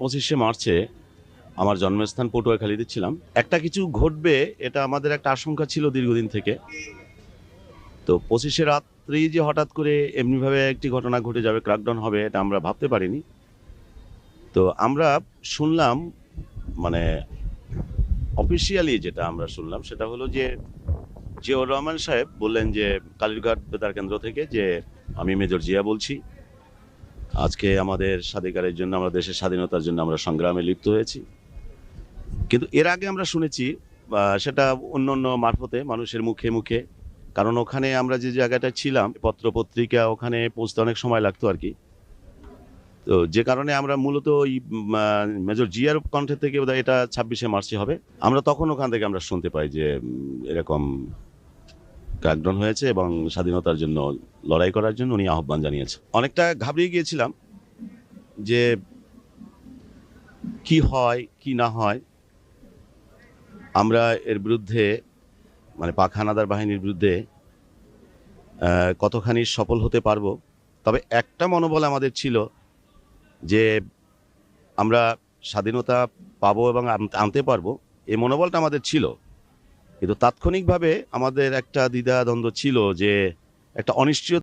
25শে মার্চে আমার জন্মস্থান পটুয়াখালীতে ছিলাম। একটা কিছু ঘটবে এটা আমাদের একটা আশঙ্কা ছিল দীর্ঘদিন থেকে। তো 25শে রাত্রি যে হঠাৎ করে এমনিভাবে একটি ঘটনা ঘটে যাবে, ক্র্যাকডাউন হবে, এটা আমরা ভাবতে পারিনি। তো আমরা শুনলাম, মানে অফিসিয়ালি যেটা আমরা শুনলাম সেটা হলো যে জিয়াউর রহমান সাহেব বললেন যে কালীরঘাট বেতার কেন্দ্র থেকে যে আমি মেজর জিয়া বলছি, আজকে আমাদের স্বাধিকারের জন্য, আমরা দেশের স্বাধীনতার জন্য আমরা সংগ্রামে লিপ্ত হয়েছি। কিন্তু এর আগে আমরা শুনেছি সেটা অন্য অন্য মারফতে মানুষের মুখে মুখে, কারণ ওখানে আমরা যে জায়গাটা ছিলাম পত্র পত্রিকা ওখানে পৌঁছতে অনেক সময় লাগতো আর কি। তো যে কারণে আমরা মূলত ওই মেজর জিয়ার কণ্ঠে থেকে বোধহয় এটা 26শে মার্চে হবে, আমরা তখন ওখান থেকে আমরা শুনতে পাই যে এরকম ক্র্যাকডাউন হয়েছে এবং স্বাধীনতার জন্য লড়াই করার জন্য উনি আহ্বান জানিয়েছে। অনেকটা ঘাবড়িয়ে গিয়েছিলাম যে কি হয় কি না হয়, আমরা এর বিরুদ্ধে, মানে পাক হানাদার বাহিনীর বিরুদ্ধে কতখানি সফল হতে পারবো। তবে একটা মনোবল আমাদের ছিল যে আমরা স্বাধীনতা পাবো এবং আনতে পারবো, এই মনোবলটা আমাদের ছিল। কিন্তু তাৎক্ষণিকভাবে আমাদের একটা দ্বিধাদ্বন্দ্ব ছিল, যে একটা অনিশ্চয়তা